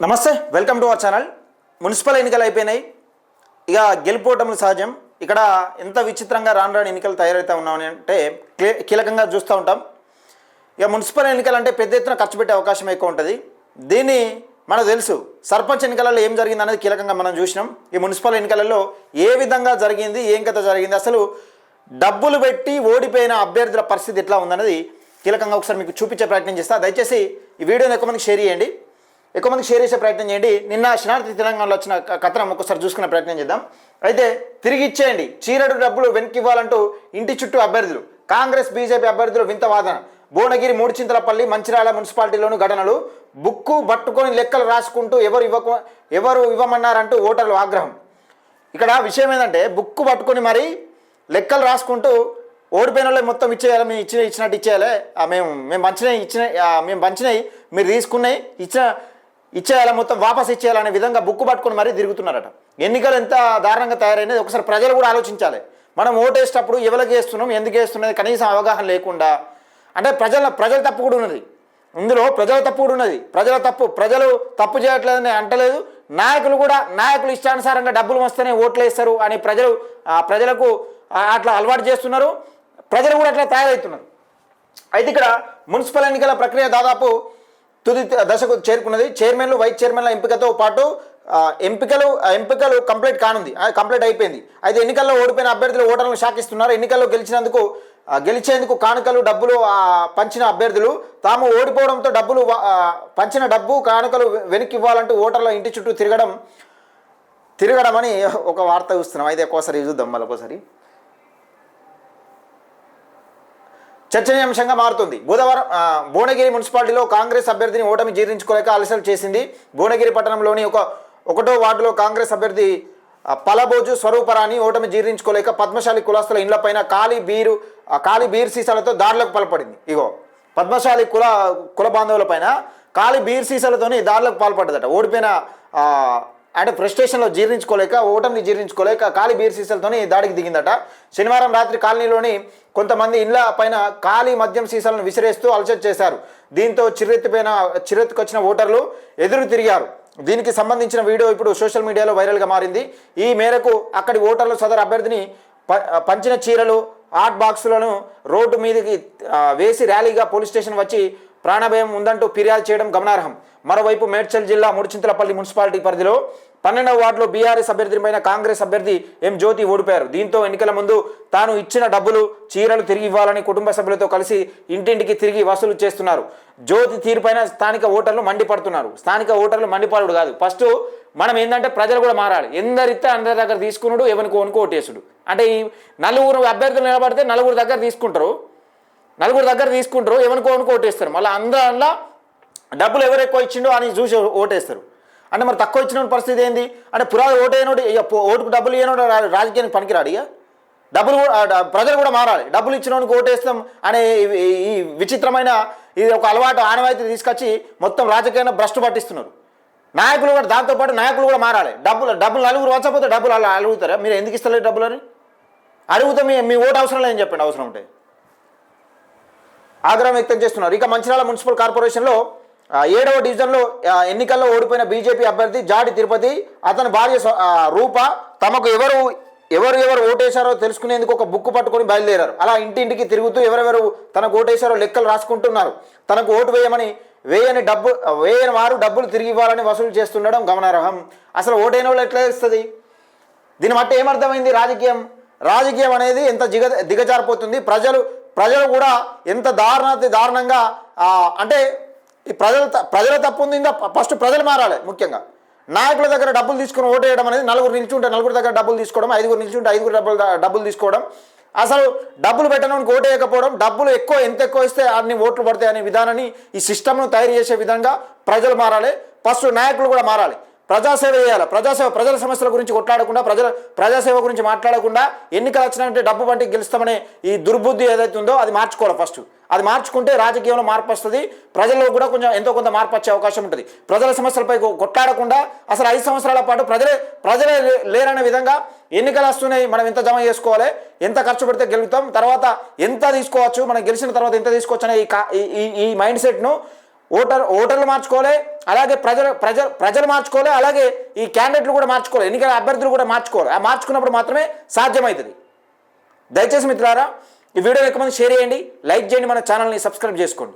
నమస్తే, welcome to our channel. Municipal ఎన్నికలు అయిపోయినాయి. ఇక గెలుపోవటములు సహజం. ఇక్కడ ఎంత విచిత్రంగా రాను రాను ఎన్నికలు తయారవుతూ ఉన్నామని అంటే కీలకంగా చూస్తూ ఉంటాం. ఇక మున్సిపల్ ఎన్నికలు అంటే పెద్ద ఎత్తున ఖర్చు పెట్టే అవకాశం ఎక్కువ ఉంటుంది. దీన్ని మనకు తెలుసు. సర్పంచ్ ఎన్నికలలో ఏం జరిగింది అనేది కీలకంగా మనం చూసినాం. ఈ మున్సిపల్ ఎన్నికలలో ఏ విధంగా జరిగింది, ఏం కథ జరిగింది, అసలు డబ్బులు పెట్టి ఓడిపోయిన అభ్యర్థుల పరిస్థితి ఎట్లా ఉందన్నది కీలకంగా ఒకసారి మీకు చూపించే ప్రయత్నం చేస్తా. దయచేసి ఈ వీడియోని ఎక్కువ మందికి షేర్ చేయండి, ఎక్కువ మందికి షేర్ చేసే ప్రయత్నం చేయండి. నిన్న శనార్థి తెలంగాణలో వచ్చిన కథనం ఒక్కసారి చూసుకునే ప్రయత్నం చేద్దాం. అయితే తిరిగి ఇచ్చేయండి, చీరడు డబ్బులు వెనక్కి ఇవ్వాలంటూ ఇంటి చుట్టూ అభ్యర్థులు, కాంగ్రెస్ బీజేపీ అభ్యర్థులు వింత వాదన. భువనగిరి, మూడుచింతలపల్లి, మంచిర్యాల మున్సిపాలిటీలోని ఘటనలు. బుక్కు పట్టుకొని లెక్కలు రాసుకుంటూ ఎవరు ఇవ్వమన్నారంటూ ఓటర్లు ఆగ్రహం. ఇక్కడ విషయం ఏంటంటే బుక్కు పట్టుకొని మరి లెక్కలు రాసుకుంటూ ఓడిపోయిన వాళ్ళు మొత్తం ఇచ్చేయాలి, మేము ఇచ్చినట్టు ఇచ్చేయాలి, మేము పంచినాయి మీరు తీసుకున్నాయి ఇచ్చేయాలి, మొత్తం వాపస్ ఇచ్చేయాలనే విధంగా బుక్కు పట్టుకొని మరీ తిరుగుతున్నారట. ఎన్నికలు ఎంత దారుణంగా తయారైనది ఒకసారి ప్రజలు కూడా ఆలోచించాలి. మనం ఓటేసేటప్పుడు ఎవరికి వేస్తున్నాం, ఎందుకు వేస్తున్నది కనీసం అవగాహన లేకుండా, అంటే ప్రజల తప్పు కూడా ఉన్నది ఇందులో. ప్రజల తప్పు కూడా ఉన్నది. ప్రజలు తప్పు చేయట్లేదని అంటలేదు. నాయకులు ఇష్టానుసారంగా డబ్బులు వస్తేనే ఓట్లు వేస్తారు అని ప్రజలకు అట్లా అలవాటు చేస్తున్నారు. ప్రజలు కూడా అట్లా తయారవుతున్నారు. అయితే ఇక్కడ మున్సిపల్ ఎన్నికల ప్రక్రియ దాదాపు తుది దశకు చేరుకున్నది. చైర్మన్లు, వైస్ చైర్మన్ల ఎంపికతో పాటు ఎంపికలు కంప్లీట్ అయిపోయింది. అయితే ఎన్నికల్లో ఓడిపోయిన అభ్యర్థులు ఓటర్లను షాకిస్తున్నారు. ఎన్నికల్లో గెలిచేందుకు కానుకలు, డబ్బులు పంచిన అభ్యర్థులు తాము ఓడిపోవడంతో పంచిన డబ్బు, కానుకలు వెనక్కి ఇవ్వాలంటూ ఓటర్ల ఇంటి చుట్టూ తిరగడం అని ఒక వార్త చూస్తున్నాం. అయితే ఒక్కోసారి చూద్దాం. మళ్ళొకసారి చర్చనీయాంశంగా మారుతుంది. బుధవారం భువనగిరి మున్సిపాలిటీలో కాంగ్రెస్ అభ్యర్థిని ఓటమి జీర్ణించుకోలేక అలసలు చేసింది. భువనగిరి పట్టణంలోని ఒకటో వార్డులో కాంగ్రెస్ అభ్యర్థి పలబోజు స్వరూపరాణి ఓటమి జీర్ణించుకోలేక పద్మశాలి కులస్తుల ఇండ్లపైన ఖాళీ బీర్ సీసాలతో దాడులకు పాల్పడింది. పద్మశాలి కుల బాంధవుల పైన ఖాళీ బీర్ సీసాలతోని దాడులకు పాల్పడ్డదట. ఓడిపోయిన అంటే ఫ్రస్ట్రేషన్లో ఓటమిని జీర్ణించుకోలేక ఖాళీ బీర్ సీసాలతోని దాడికి దిగిందట. శనివారం రాత్రి కాలనీలోని కొంతమంది ఇళ్ల పైన ఖాళీ మద్యం సీసాలను విసిరేస్తూ అలసట చేశారు. దీంతో చిరెత్తుకొచ్చిన ఓటర్లు ఎదురు తిరిగారు. దీనికి సంబంధించిన వీడియో ఇప్పుడు సోషల్ మీడియాలో వైరల్గా మారింది. ఈ మేరకు అక్కడి ఓటర్లు సదరు అభ్యర్థిని పంచిన చీరలు, హాట్ బాక్సులను రోడ్డు మీదకి వేసి ర్యాలీగా పోలీస్ స్టేషన్ వచ్చి ప్రాణభయం ఉందంటూ ఫిర్యాదు చేయడం గమనార్హం. మరోవైపు మేడ్చల్ జిల్లా మూడుచింతలపల్లి మున్సిపాలిటీ పరిధిలో 12వ వార్డులో బీఆర్ఎస్ అభ్యర్థిపైన కాంగ్రెస్ అభ్యర్థి ఎం జ్యోతి ఓడిపోయారు. దీంతో ఎన్నికల ముందు తాను ఇచ్చిన డబ్బులు, చీరలు తిరిగి ఇవ్వాలని కుటుంబ సభ్యులతో కలిసి ఇంటింటికి తిరిగి వసూలు చేస్తున్నారు. జ్యోతి తీరుపైన స్థానిక ఓటర్లు మండిపడుతున్నారు. స్థానిక ఓటర్లు మండిపడుడు కాదు, ఫస్ట్ మనం ఏంటంటే ప్రజలు కూడా మారాలి. ఎందరిస్తే అందరి దగ్గర తీసుకున్నాడు, ఎవరికి ఓటేసుడు. అంటే ఈ నలుగురు అభ్యర్థులు నిలబడితే నలుగురు దగ్గర తీసుకుంటారు, ఎవరికి ఓటేస్తారు. మళ్ళీ అందరూ డబ్బులు ఎవరు ఎక్కువ ఇచ్చిండో అని చూసి ఓటేస్తారు. అంటే మరి తక్కువ ఇచ్చిన పరిస్థితి ఏంది అంటే ఓటేనోడు ఓటుకు డబ్బులు ఇవ్వనోడు రాజకీయానికి పనికిరాడు. డబ్బులు ప్రజలు కూడా మారాలి. డబ్బులు ఇచ్చినోనికి ఓటేస్తాం అనే ఈ విచిత్రమైన ఇది ఒక అలవాటు, ఆనవాయితీ తీసుకొచ్చి మొత్తం రాజకీయాన్ని భ్రష్టు పట్టిస్తున్నారు. నాయకులు కూడా, దాంతోపాటు నాయకులు కూడా మారాలి. డబ్బులు నలుగురు వచ్చకపోతే డబ్బులు అలా అడుగుతారా? మీరు ఎందుకు ఇస్తలేదు డబ్బులు అని అడిగితే మీ ఓటు అవసరం లేదని చెప్పండి. అవసరం ఉంటే ఆగ్రహం వ్యక్తం చేస్తున్నారు. ఇక మంచిర్యాల మున్సిపల్ కార్పొరేషన్లో 7వ డివిజన్లో ఎన్నికల్లో ఓడిపోయిన బీజేపీ అభ్యర్థి జాడి తిరుపతి, అతని భార్య రూప తమకు ఎవరు ఓటేశారో తెలుసుకునేందుకు ఒక బుక్ పట్టుకొని బయలుదేరారు. అలా ఇంటింటికి తిరుగుతూ ఎవరెవరు తనకు ఓటేశారో లెక్కలు రాసుకుంటున్నారు. తనకు ఓటు వేయని వారు డబ్బులు తిరిగి ఇవ్వాలని వసూలు చేస్తుండడం గమనార్హం. అసలు ఓటైన వాళ్ళు ఎట్లా ఇస్తుంది? దీని బట్టి ఏమర్థమైంది? రాజకీయం అనేది ఎంత దిగజారిపోతుంది. ప్రజలు కూడా ఎంత దారుణంగా అంటే ఈ ప్రజల తప్పు ఉంది. ఇంకా ఫస్ట్ ప్రజలు మారాలి. ముఖ్యంగా నాయకుల దగ్గర డబ్బులు తీసుకుని ఓటేయడం అనేది, నలుగురు నిల్చుంటే నలుగురు దగ్గర డబ్బులు తీసుకోవడం, ఐదుగురు నిల్చుంటే ఐదుగురు డబ్బులు తీసుకోవడం, అసలు డబ్బులు పెట్టడానికి ఓటేయకపోవడం, డబ్బులు ఎంత ఎక్కువ ఇస్తే అన్ని ఓట్లు పడతాయి అనే విధానాన్ని, ఈ సిస్టమ్ను తయారు చేసే విధంగా ప్రజలు మారాలి. ఫస్ట్ నాయకులు కూడా మారాలి. ప్రజాసేవ చేయాలి. ప్రజల సమస్యల గురించి కొట్లాడకుండా, ప్రజాసేవ గురించి మాట్లాడకుండా, ఎన్నికలు వచ్చినాయంటే డబ్బు వంటి గెలుస్తామనే ఈ దుర్బుద్ధి ఏదైతే ఉందో అది మార్చుకోవాలి. ఫస్ట్ అది మార్చుకుంటే రాజకీయంలో మార్పు వస్తుంది. ప్రజల్లో కూడా ఎంతో కొంత మార్పు వచ్చే అవకాశం ఉంటుంది. ప్రజల సమస్యలపై కొట్లాడకుండా అసలు 5 సంవత్సరాల పాటు ప్రజలే లేరనే విధంగా ఎన్నికలు వస్తున్నాయి, మనం ఎంత జమ చేసుకోవాలి, ఎంత ఖర్చు పెడితే గెలుగుతాం, తర్వాత ఎంత తీసుకోవచ్చు, మనం గెలిచిన తర్వాత ఎంత తీసుకోవచ్చు అనే ఈ మైండ్ సెట్ను ఓటర్లు మార్చుకోవాలి, అలాగే ప్రజలు మార్చుకోవాలి, అలాగే ఈ క్యాండిడేట్లు కూడా మార్చుకోవాలి, ఎన్నికల అభ్యర్థులు కూడా మార్చుకోవాలి. ఆ మార్చుకున్నప్పుడు మాత్రమే సాధ్యమవుతుంది. దయచేసి మిత్రులారా ఈ వీడియోని ఎక్కువ మంది షేర్ చేయండి, లైక్ చేయండి, మన ఛానల్ని సబ్స్క్రైబ్ చేసుకోండి.